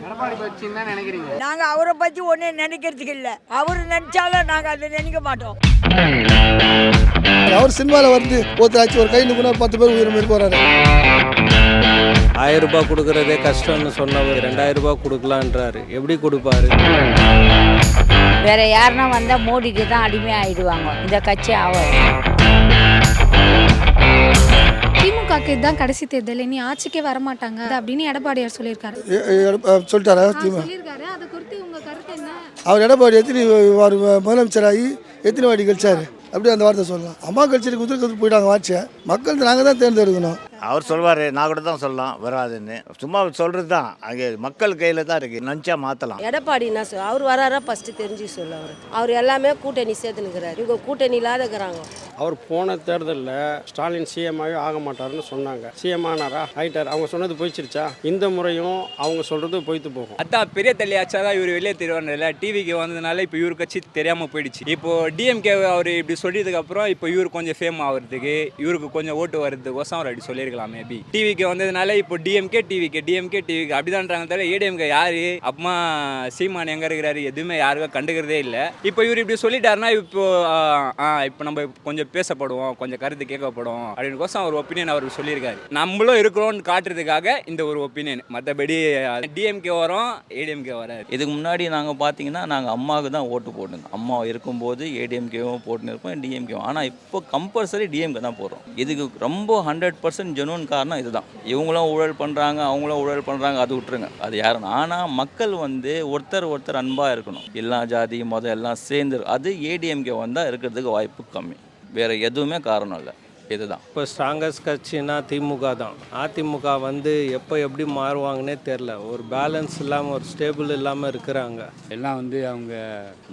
எடப்பாடி பற்றின்னு தான் நினைக்கிறீங்க? நாங்க அவரை பத்தி ஒன்னே நினைக்கிறதுக்கு இல்ல. அவர் நினைச்சாலும் நாங்க அதை நினைக்க மாட்டோம். அவர் சினிமாவில் வந்து ஒருத்தராச்சு ஒரு கை நிற்கணும் 10 பேர் உயிர் மேற்கு வராரு. 1000 ரூபாய் கொடுக்கறதே கஷ்டம்னு சொன்னவர் 2000 ரூபாய் கொடுக்கலான்றாரு. எப்படி கொடுப்பாரு? வேற யாருன்னா வந்தா மோடிக்கு தான் அடிமை ஆயிடுவாங்க. இந்த கட்சி ஆவாது. திமுகக்கு இதுதான் கடைசி தேர்தல், இனி ஆட்சிக்கே வரமாட்டாங்க அப்படின்னு எடப்பாடியார் சொல்லியிருக்காரு. சொல்லிட்டாரா? சொல்லியிருக்காரு. அதை குறித்து உங்க கருத்து என்ன? அவர் எடப்பாடி எத்தனை முதலமைச்சராகி எத்தனை வாட்டி கழிச்சாரு? அப்படி அந்த வார்த்தை சொல்லலாம். அம்மா கட்சியில் குதிரை போயிட்டாங்க ஆட்சியை. மக்கள் நாங்கள் தான் தேர்ந்தெடுக்கணும். அவர் சொல்வார், நான் கூட தான் சொல்லலாம் வராதுன்னு. சும்மா சொல்கிறது தான். அங்கே மக்கள் கையில் தான் இருக்குது. நினச்சா மாற்றலாம். எடப்பாடி என்ன அவர் வராரா ஃபஸ்ட்டு தெரிஞ்சு சொல்ல. அவர் எல்லாமே கூட்டணி சேர்த்துனுக்கிறார். இவங்க கூட்டணி இல்லாத இருக்கிறாங்க. அவர் போன தேர்தலில் ஸ்டாலின் சிஎம்மாகவே ஆக மாட்டாருன்னு சொன்னாங்க. சிஎம் ஆனாரா? ஆயிட்டார். அவங்க சொன்னது போயிடுச்சா? இந்த முறையும் அவங்க சொல்கிறது போய்த்து போகும். அதான் பெரிய தள்ளியாச்சா தான் இவர் வெளியே தெரிவார்ல. டிவிக்கு வந்ததுனால இப்போ இவர் கட்சி தெரியாமல் போயிடுச்சு. இப்போ டிஎம்கே அவர் இப்படி சொல்லியதுக்கு அப்புறம் இப்போ இவர் கொஞ்சம் ஃபேம் ஆகிறதுக்கு, இவருக்கு கொஞ்சம் ஓட்டு வர்றதுக்கோசம் அவர் அப்படி சொல்லியிருக்கலாம். மேபி டிவிக்கு வந்ததுனால இப்போ டிஎம்கே டிவிக்கு அப்படிதான்றாங்க தவிர ஏடிஎம்கே யாரு அப்புறமா சீமான் எங்க இருக்கிறாரு எதுவுமே யாருக்கும் கண்டுக்கிறதே இல்லை. இப்போ இவர் இப்படி சொல்லிட்டாருன்னா இப்போ நம்ம கொஞ்சம் பேசப்படுவோம், கொஞ்சம் கருத்து கேட்கப்படும் அப்படின்னு கோசம் அவர் ஒப்பீனியன் அவருக்கு சொல்லியிருக்காரு. நம்மளும் இருக்கிறோம்னு காட்டுறதுக்காக இந்த ஒரு ஒப்பீனியன். மற்றபடி டிஎம்கே வரும், ஏடிஎம்கே வராது. இதுக்கு முன்னாடி நாங்கள் பார்த்தீங்கன்னா நாங்கள் அம்மாவுக்கு தான் ஓட்டு போட்டுருந்தோம். அம்மா இருக்கும்போது ஏடிஎம்கேவும் போட்டுன்னு இருப்போம், டிஎம்கேவும். ஆனால் இப்போ கம்பல்சரி டிஎம்கே தான் போடுறோம். இதுக்கு ரொம்ப 100% ஜெனுவன் காரணம் இதுதான். இவங்களும் ஊழல் பண்ணுறாங்க, அவங்களும் ஊழல் பண்ணுறாங்க, அது விட்டுருங்க, அது யாரும். ஆனால் மக்கள் வந்து ஒருத்தர் அன்பாக இருக்கணும். எல்லா ஜாதி மதம் எல்லாம் சேர்ந்து அது ஏடிஎம்கே வந்தால் இருக்கிறதுக்கு வாய்ப்பு கம்மி. வேறு எதுவுமே காரணம் இல்லை. இதுதான் இப்போ ஸ்ட்ராங்கஸ்ட் கட்சினா திமுக தான். அதிமுக வந்து எப்போ எப்படி மாறுவாங்கன்னே தெரில. ஒரு பேலன்ஸ் இல்லாமல், ஒரு ஸ்டேபிள் இல்லாமல் இருக்கிறாங்க. எல்லாம் வந்து அவங்க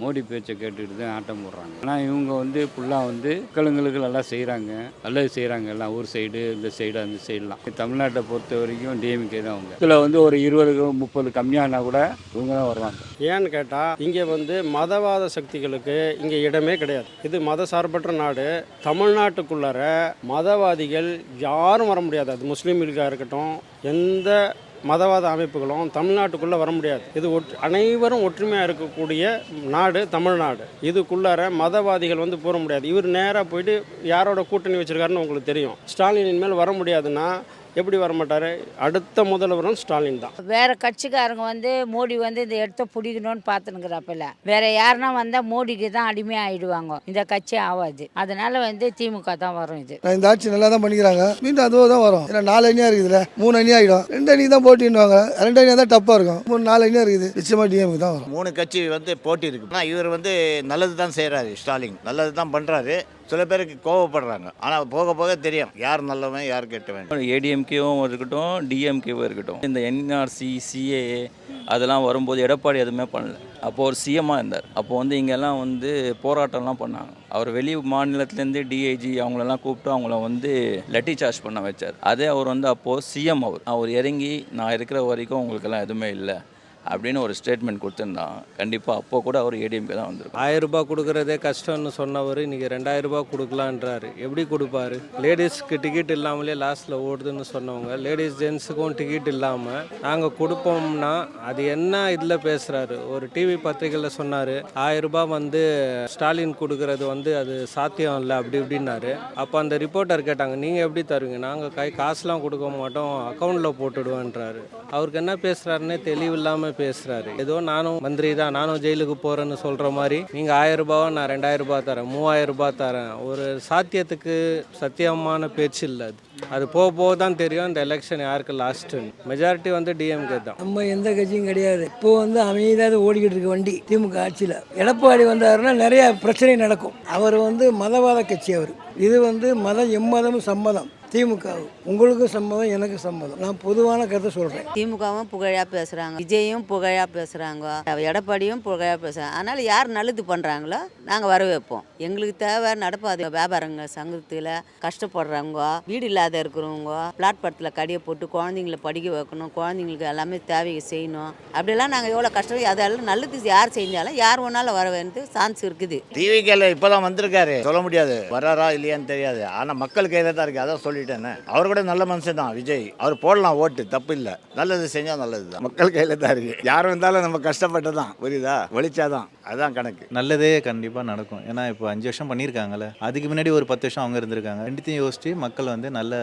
மோடி பேச்சை கேட்டுக்கிட்டு தான் ஆட்டம் போடுறாங்க. ஆனால் இவங்க வந்து ஃபுல்லாக வந்து மக்களுங்களுக்கு நல்லா செய்கிறாங்க, நல்லது செய்கிறாங்க. எல்லாம் ஊர் சைடு, இந்த சைடு, அந்த சைடெலாம். தமிழ்நாட்டை பொறுத்த வரைக்கும் டிஎம்கே தான். அவங்க இதில் வந்து ஒரு 20-30 கம்மியானா கூட இவங்க தான் வருவாங்க. ஏன்னு கேட்டால் இங்கே வந்து மதவாத சக்திகளுக்கு இங்கே இடமே கிடையாது. இது மத சார்பற்ற நாடு. தமிழ்நாட்டுக்குள்ளார மதவாதிகள் யாரும் வர முடியாது. அது முஸ்லீம் லீகாக இருக்கட்டும், எந்த மதவாத அமைப்புகளும் தமிழ்நாட்டுக்குள்ளே வர முடியாது. இது அனைவரும் ஒற்றுமையாக இருக்கக்கூடிய நாடு தமிழ்நாடு. இதுக்குள்ளார மதவாதிகள் வந்து போக முடியாது. இவர் நேராக போயிட்டு யாரோட கூட்டணி வச்சுருக்காருன்னு உங்களுக்கு தெரியும். ஸ்டாலின் இனிமேல் வர முடியாதுன்னா எப்படி வரமாட்டார்? அடுத்த முதல்வரும் ஸ்டாலின் தான். வேற கட்சிக்காரங்க வந்து மோடி வந்து இந்த இடத்த பிடிக்கணும்னு பார்த்துனுக்குறாப்பில்ல. வேற யாருன்னா வந்தா மோடிக்கு தான் அடிமை ஆயிடுவாங்க. இந்த கட்சி ஆகாது. அதனால வந்து திமுக தான் வரும். இது இந்த ஆட்சி நல்லா தான் பண்ணிக்கிறாங்க. மீண்டும் அதுவும் தான் வரும். ஏன்னா 4 அணியாக இருக்குதுல்ல, 3 அணி ஆகிடும். 2 அணி தான் போட்டின்னுவாங்க. 2 அணியாக தான் டப்பாக இருக்கும். 4 அணியாக இருக்குது. நிச்சயமாக டிஎம்கே தான் வரும். 3 கட்சி வந்து போட்டி இருக்குது. ஆனால் இவர் வந்து நல்லது தான் செய்கிறாரு. ஸ்டாலின் நல்லது தான் பண்ணுறாரு. சில பேருக்கு கோவப்படுறாங்க. ஆனால் போக போக தெரியும் யார் நல்லவன் யார் கெட்டவன். ஏடிஎம்கேவும் இருக்கட்டும், டிஎம்கேவும் இருக்கட்டும். இந்த என்ஆர்சி, சிஏஏ அதெல்லாம் வரும்போது எடப்பாடி எதுவுமே பண்ணல. அப்போது ஒரு சிஎம்மாக இருந்தார். அப்போது வந்து இங்கெல்லாம் வந்து போராட்டம்லாம் பண்ணாங்க. அவர் வெளி மாநிலத்துலேருந்து டிஐஜி அவங்களெல்லாம் கூப்பிட்டு அவங்கள வந்து லட்டி சார்ஜ் பண்ண வச்சார். அதே அவர் வந்து அப்போது சிஎம் அவர் இறங்கி நான் இருக்கிற வரைக்கும் உங்களுக்கெல்லாம் எதுவுமே இல்லை அப்படின்னு ஒரு ஸ்டேட்மெண்ட் கொடுத்துருந்தான். கண்டிப்பாக அப்போ கூட அவர் ஏடிஎம்கே தான் வந்திருக்கும். 1000 ரூபாய் கொடுக்கறதே கஷ்டம்னு சொன்னவர் இன்றைக்கி 2000 ரூபாய் கொடுக்கலான்றாரு. எப்படி கொடுப்பாரு? லேடிஸ்க்கு டிக்கெட் இல்லாமலே லாஸ்ட்டில் ஓடுதுன்னு சொன்னவங்க, லேடிஸ் ஜென்ஸுக்கும் டிக்கெட் இல்லாமல் நாங்கள் கொடுப்போம்னா அது என்ன இதில் பேசுகிறாரு? ஒரு டிவி பத்திரிகையில் சொன்னார் 1000 ரூபாய் வந்து ஸ்டாலின் கொடுக்கறது வந்து அது சாத்தியம் இல்லை அப்படி இப்படின்னாரு. அப்போ அந்த ரிப்போர்ட்டர் கேட்டாங்க, நீங்கள் எப்படி தருவீங்க? நாங்கள் காசுலாம் கொடுக்க மாட்டோம், அக்கௌண்ட்டில் போட்டுடுவேன்றாரு. அவருக்கு என்ன பேசுகிறாருன்னே தெளிவில்லாமல் பேசுறாரு. ஏதோ நானும் மந்திரி தான், நானும் ஜெயிலுக்கு போறேன்னு சொல்ற மாதிரி நீங்க 1000 ரூபாய் நான் 2000 ரூபாய் தரேன், 3000 ரூபாய் தரேன். ஒரு சாத்தியத்துக்கு சத்தியமான பேச்சு இல்லை. அது போக தான் தெரியும் இந்த எலெக்ஷன் யாருக்கு லாஸ்ட்டுன்னு. மெஜாரிட்டி வந்து டிஎம்கே தான். நம்ம எந்த கட்சியும் கிடையாது. இப்போ வந்து அமைதியாக ஓடிக்கிட்டு இருக்க வண்டி திமுக ஆட்சியில். எடப்பாடி வந்தாருன்னா நிறைய பிரச்சனை நடக்கும். அவர் வந்து மதவாத கட்சி. அவர் இது வந்து மதம் எம்மதமும் சம்மதம். திமுக உங்களுக்கு சம்மதம், எனக்கு சம்மதம். நான் பொதுவான கருத்தை சொல்கிறேன். திமுகவும் புகழா பேசுகிறாங்க, விஜயும் புகழா பேசுகிறாங்க, எடப்பாடியும் புகழா பேசுகிறாங்க. அதனால் யார் நல்லது பண்ணுறாங்களோ நாங்கள் வரவேற்போம். எங்களுக்கு தேவை நடப்பாது. வியாபாரங்க சங்கத்தில் கஷ்டப்படுறவங்க, வீடு இல்லாத இருக்கிறவங்க, பிளாட்பாரத்தில் கடையை போட்டு குழந்தைங்களை படிக்க வைக்கணும், குழந்தைங்களுக்கு எல்லாமே தேவையை செய்யணும். அப்படிலாம் நாங்கள் எவ்வளோ கஷ்டம். அதெல்லாம் நல்லது யார் செஞ்சாலும் யார் ஒன்றாலும் வர வேண்டியது சான்ஸ் இருக்குது. டிவிக்கேல இப்போ தான் வந்திருக்காரு, சொல்ல முடியாது வராரா இல்லையா. இல்லையான்னு தெரியாது. ஆனால் மக்கள் கையில் தான் இருக்குது. அதான் சொல்லிட்டேன்னு. அவர் கூட நல்ல மனுஷன் தான் விஜய். அவர் போடலாம் ஓட்டு, தப்பு இல்லை. நல்லது செஞ்சால் நல்லது தான். மக்கள் கையில் தான் இருக்குது. யார் வந்தாலும் நம்ம கஷ்டப்பட்டு தான், புரியுதா, ஒழிச்சாதான் அதுதான் கணக்கு. நல்லதே கண்டிப்பாக நடக்கும். ஏன்னா இப்போ 5 வருஷம் பண்ணியிருக்காங்கல்ல, அதுக்கு முன்னாடி ஒரு 10 வருஷம் அவங்க இருந்திருக்காங்க. ரெண்டுத்தையும் யோசிச்சு மக்கள் வந்து நல்ல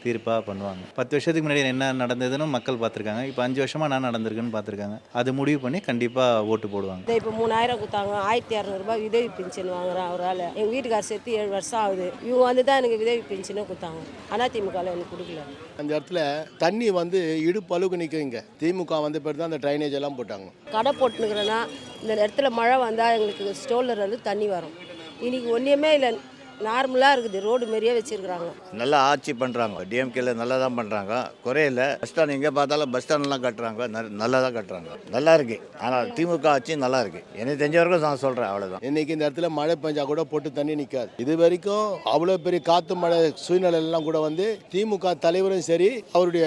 தீர்ப்பாக பண்ணுவாங்க. 10 வருஷத்துக்கு முன்னாடி என்ன நடந்ததுன்னு மக்கள் பார்த்துருக்காங்க. இப்போ 5 வருஷமாக என்ன நடந்திருக்குன்னு பார்த்துருக்காங்க. அது முடிவு பண்ணி கண்டிப்பாக ஓட்டு போடுவாங்க. இப்போ 3000 கொடுத்தாங்க, 1200 விதவி பென்ஷன் வாங்குறேன் அவரால். எங்கள் வீட்டுக்கார் சேர்த்து 7 வருஷம் ஆகுது. இவங்க வந்து தான் எனக்கு விதவி பென்ஷனே கொடுத்தாங்க. அதிமுகவில் எனக்கு கொடுக்கல. அந்த இடத்துல தண்ணி வந்து இடுப்பு அளவுக்கு நிற்குங்க. திமுக வந்த பேர் தான் அந்த ட்ரைனேஜ் எல்லாம் போட்டாங்க. கடை போட்டுனுக்குறேன்னா இந்த இடத்துல மழை வந்தால் எங்களுக்கு ஸ்டோலில் வந்து தண்ணி வரும். இன்னைக்கு ஒன்றுமே இல்லை, நார்மலாக இருக்குது. ரோடு மாரியே வச்சுருக்குறாங்க. நல்லா ஆட்சி பண்ணுறாங்க. டிஎம்கேல நல்லா தான் பண்ணுறாங்க, குறையில. பஸ் ஸ்டாண்ட் எங்கே பார்த்தாலும் பஸ் ஸ்டாண்ட்லாம் கட்டுறாங்க, நல்லா தான் கட்டுறாங்க, நல்லா இருக்கு. ஆனால் திமுக ஆட்சி நல்லா இருக்கு. எனக்கு தெரிஞ்ச வரைக்கும் நான் சொல்கிறேன், அவ்வளோதான். இன்னைக்கு இந்த இடத்துல மழை பெஞ்சா கூட போட்டு தண்ணி நிற்காது. இது வரைக்கும் அவ்வளோ பெரிய காற்று மழை சூழ்நிலையெல்லாம் கூட வந்து திமுக தலைவரும் சரி, அவருடைய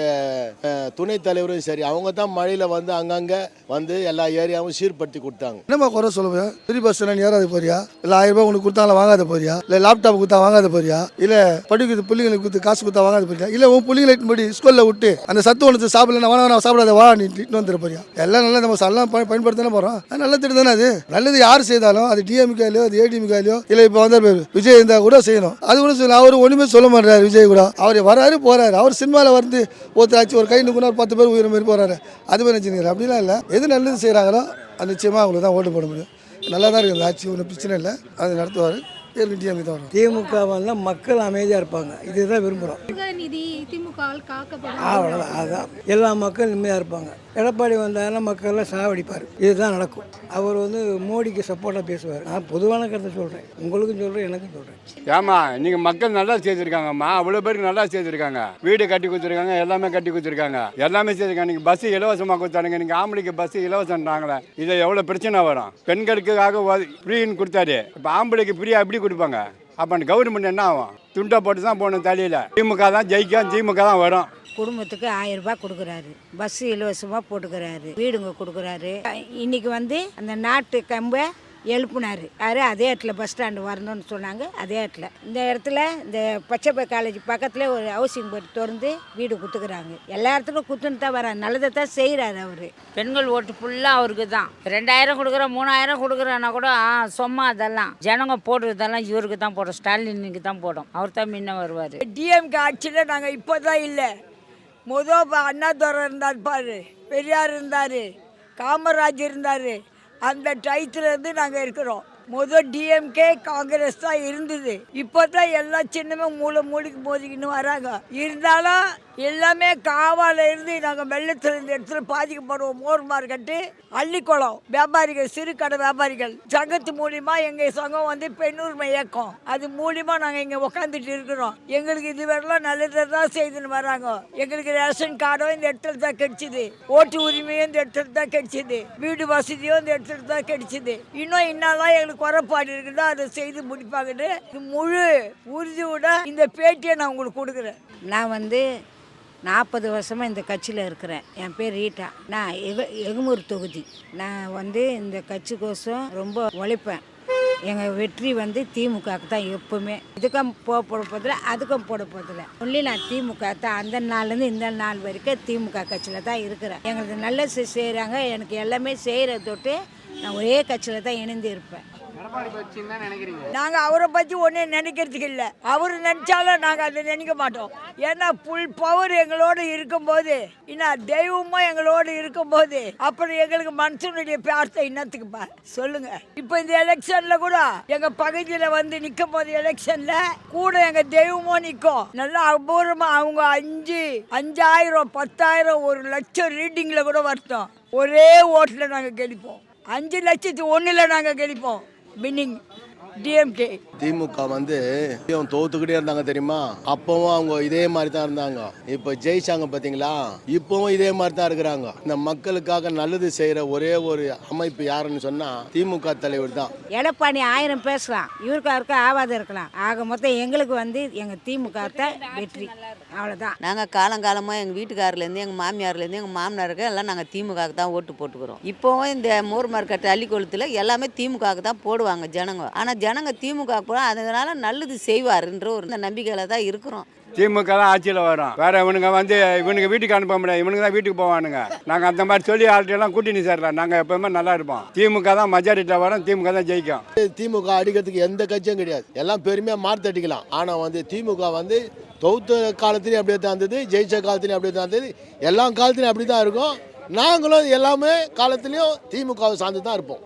துணைத் தலைவரும் சரி, அவங்க தான் மழையில் வந்து அங்கங்கே வந்து எல்லா ஏரியாவும் சீர்படுத்தி கொடுத்தாங்க. என்னம்மா குறை சொல்லுவேன்? ஃப்ரீ பஸ் ஸ்டாண்ட் ஏறாத போறியா? இல்லை 1000 ரூபாய் உனக்கு கொடுத்தாங்களா வாங்காத போறியா? இல்லை லேப்டாப் கொடுத்தா வாங்காத போறியா? இல்லை படிக்கிறது பிள்ளைங்களுக்கு கொடுத்து காசு கொடுத்தா வாங்காத போறியா? இல்லை உன் பிள்ளைங்களை படி ஸ்கூலில் விட்டு அந்த சத்து ஒன்று சாப்பிடல வேணா சாப்பிடாத வா நீ இட்டு வந்துட போறியா? எல்லாம் நல்லா நம்ம எல்லாம் பயன்படுத்தானே போகிறோம். நல்ல திட்டம் தானே அது. நல்லது யார் செய்தாலும் அது டிஎம்கேலையோ அது ஏடிஎம்கேலையோ இல்லை இப்போ வந்த பேர் விஜய் இருந்தால் கூட செய்யணும். அது கூட சொல்லணும். அவர் ஒன்றுமே சொல்ல மாட்டார். விஜய் கூட அவர் வராரு போறாரு. அவர் சினிமாவில் வந்து ஒருத்தராச்சு ஒரு கை நிற்கணும், ஒரு 10 பேர் உயிர் மாரி போறாரு. அது மாதிரி நினச்சிருக்காரு. அப்படிலாம் இல்லை. எது நல்லது செய்கிறாங்களோ அது நிச்சயமாக அவங்களுக்கு தான் ஓட்டு போட முடியும். நல்லா தான் இருக்குது ஆட்சி, ஒன்றும் பிரச்சனை இல்லை. அது நடத்துவார். திமுக வந்தால் மக்கள் அமைதியாக இருப்பாங்க. இதுதான் விரும்புகிறோம். நிதி திமுக காக்கப்படும். அவ்வளோதான். அதுதான் எல்லா மக்களும் நிம்மதியாக இருப்பாங்க. எடப்பாடி வந்தாருன்னா மக்கள்லாம் சாவடிப்பார். இதுதான் நடக்கும். அவர் வந்து மோடிக்கு சப்போர்ட்டாக பேசுவார். நான் பொதுவான கருத்தை சொல்கிறேன், உங்களுக்கும் சொல்கிறேன், எனக்கும் சொல்கிறேன். ஏமா நீங்கள் மக்கள் நல்லா செய்திருக்காங்கம்மா. அவ்வளோ பேருக்கு நல்லா செய்திருக்காங்க. வீடு கட்டி கொடுத்துருக்காங்க, எல்லாமே கட்டி கொடுத்துருக்காங்க, எல்லாமே செய்திருக்காங்க. நீங்கள் பஸ்ஸு இலவசமாக கொடுத்தாருங்க. நீங்கள் ஆம்பளைக்கு பஸ்ஸு இலவசம்ன்றாங்களே, இதை எவ்வளோ பிரச்சனை வரும்? பெண்களுக்காக ஃப்ரீன்னு கொடுத்தாரு. இப்போ ஆம்பளைக்கு ஃப்ரீயாக எப்படி கொடுப்பாங்க? அப்போ கவர்மெண்ட் என்ன ஆகும்? துண்டை போட்டு தான் போகணும் தலையில். திமுக தான் ஜெயிக்கும், திமுக தான் வரும். குடும்பத்துக்கு 1000 ரூபாய் கொடுக்குறாரு, பஸ் இலவசமாக போட்டுக்கிறாரு, வீடுங்க கொடுக்குறாரு. இன்னைக்கு வந்து அந்த நாட்டு கம்பை எழுப்புனார். யார்? அதே இடத்துல பஸ் ஸ்டாண்டு வரணும்னு சொன்னாங்க. அதே இடத்துல இந்த இடத்துல இந்த பச்சைப்பை காலேஜ் பக்கத்தில் ஒரு ஹவுசிங் போர்டு திறந்து வீடு கொடுத்துக்கிறாங்க. எல்லா இடத்துக்கும் குத்துன்னு தான் வராங்க. நல்லதை தான் செய்கிறாரு அவர். பெண்கள் ஓட்டு ஃபுல்லாக அவருக்கு தான். 2000 கொடுக்குறோம், 3000 கொடுக்குறோன்னா கூட சும்மா அதெல்லாம் ஜனங்க போடுறதெல்லாம் இவருக்கு தான் போடும். ஸ்டாலினுக்கு தான் போடும். அவர் தான் முன்ன வருவார். டிஎம்கே ஆட்சியில் நாங்கள் இப்போ தான் இல்லை. அண்ணாதுரை இருந்தார் பாரு, பெரியார் இருந்தார், காமராஜ் இருந்தார். அந்த டயத்துலேருந்து நாங்கள் இருக்கிறோம். டிஎம்கே காங்கிரஸ் தான் இருந்தது. இப்போ தான் எல்லா சின்னமே மூளைக்கு மோதிக்கின்னு வராங்க. இருந்தாலும் எல்லாமே காவால இருந்து நாங்கள் வெள்ளத்தில் இந்த இடத்துல பாதிக்கப்படுவோம். மோர் மார்க்கெட்டு, அள்ளிக்குளம் வியாபாரிகள், சிறு கடை வியாபாரிகள் சங்கத்து மூலிமா எங்கள் சங்கம் வந்து பெண்ணுரிமை இயக்கம், அது மூலிமா நாங்கள் இங்கே உட்காந்துட்டு இருக்கிறோம். எங்களுக்கு இதுவரைலாம் நல்லதை தான் செய்துன்னு வராங்க. எங்களுக்கு ரேஷன் கார்டும் இந்த இடத்துல தான் கிடைச்சிது, ஓட்டு உரிமையும் இந்த இடத்துல தான் கிடைச்சிது, வீடு வசதியும் இந்த இடத்துல தான் கிடைச்சிது. இன்னும் இன்னெல்லாம் எங்களுக்கு குறைபாடு இருக்குதோ அதை செய்து முடிப்பாங்கன்னு முழு உறுதியோட இந்த பேட்டியை நான் உங்களுக்கு கொடுக்குறேன். நான் வந்து 40 வருஷமாக இந்த கட்சியில் இருக்கிறேன். என் பேர் ரீட்டா. நான் எகுமூர் தொகுதி. நான் வந்து இந்த கட்சிக்கோசம் ரொம்ப உழைப்பேன். எங்கள் வெற்றி வந்து திமுகவுக்கு தான். எப்போவுமே இதுக்கும் போட போதில்லை, அதுக்கும் போட போதில்லை. ஒன்லி நான் திமுக தான். அந்த நாள்லேருந்து இந்த நாள் வரைக்கும் திமுக கட்சியில் தான் இருக்கிறேன். எங்களுக்கு நல்ல செய்கிறாங்க. எனக்கு எல்லாமே செய்கிற தொட்டு நான் ஒரே கட்சியில் தான் இணைந்து இருப்பேன். நாங்கள் அவரை பற்றி ஒன்றும் நினைக்கிறதுக்கு இல்லை. அவர் நினச்சாலும் நாங்கள் அதை நினைக்க மாட்டோம். ஏன்னா புல் பவர் எங்களோடு இருக்கும்போது, இன்னும் தெய்வமும் எங்களோடு இருக்கும்போது, அப்புறம் எங்களுக்கு மனுஷனுடைய பிரார்த்தனை இன்னத்துக்குப்பா சொல்லுங்க. இப்போ இந்த எலெக்ஷனில் கூட எங்கள் பகுதியில் வந்து நிற்கும் போது எலெக்ஷனில் கூட எங்கள் தெய்வமும் நிற்கும். நல்லா அபூர்வமாக அவங்க 5000 10,000 1 லட்சம் ரீடிங்கில் கூட வருத்தோம். ஒரே ஓட்டில் நாங்கள் கெளிப்போம். 5,01,000 நாங்கள் கெளிப்போம். Winning DMK. திமுக வந்து தோத்துக்கிட்டே இருந்தாங்க தெரியுமா? அப்பவும் அவங்க இதே மாதிரி தான் இருந்தாங்க. இப்போ ஜெயிச்சாங்க பார்த்தீங்களா? இப்பவும் இதே மாதிரி தான் இருக்கிறாங்க. இந்த மக்களுக்காக நல்லது செய்யற ஒரே ஒரு அமைப்பு யாருன்னு சொன்னா திமுக தலைவர் தான். எடப்பாடி 1000 பேசலாம், இவருக்கு அவருக்கு ஆவாத இருக்கலாம். ஆக மொத்தம் எங்களுக்கு வந்து எங்கள் திமுக தான் வெற்றி. அவ்வளோதான். நாங்கள் காலங்காலமாக எங்கள் வீட்டுக்காரர்லேருந்து எங்கள் மாமியார்லேருந்து எங்கள் மாமனாருக்கு எல்லாம் நாங்கள் திமுகவுக்கு தான் ஓட்டு போட்டுக்கிறோம். இப்போவும் இந்த மோர் மார்க்கெட் அள்ளிக்கொளத்தில் எல்லாமே திமுகவுக்கு தான் போடுவாங்க ஜனங்க. ஆனால் ஜனங்க திமுக போகிறோம், அதனால நல்லது செய்வாருன்ற ஒரு நம்பிக்கையில் தான் இருக்கிறோம். திமுக தான் ஆட்சியில் வரும். வேற இவனுங்க வந்து இவனுக்கு வீட்டுக்கு அனுப்ப முடியாது, இவனுக்கு தான் வீட்டுக்கு போவானுங்க. நாங்கள் அந்த மாதிரி சொல்லி ஆள்கிட்டெல்லாம் கூட்டணி சேரல. நாங்கள் எப்பவுமே நல்லா இருப்போம். திமுக தான் மெஜாரிட்டியில் வரும், திமுக தான் ஜெயிக்கும். திமுக அடிக்கிறதுக்கு எந்த கட்சியும் கிடையாது, எல்லாம் பெருமையாக மாற்றடிக்கலாம். ஆனால் வந்து திமுக வந்து தோத்த காலத்துலேயும் அப்படியே தான் இருந்தது, ஜெயிச்ச காலத்துலேயும் அப்படியே தான் இருந்தது, எல்லா காலத்துலேயும் அப்படி தான் இருக்கும். நாங்களும் எல்லாமே காலத்துலேயும் திமுகவை சார்ந்து தான் இருப்போம்.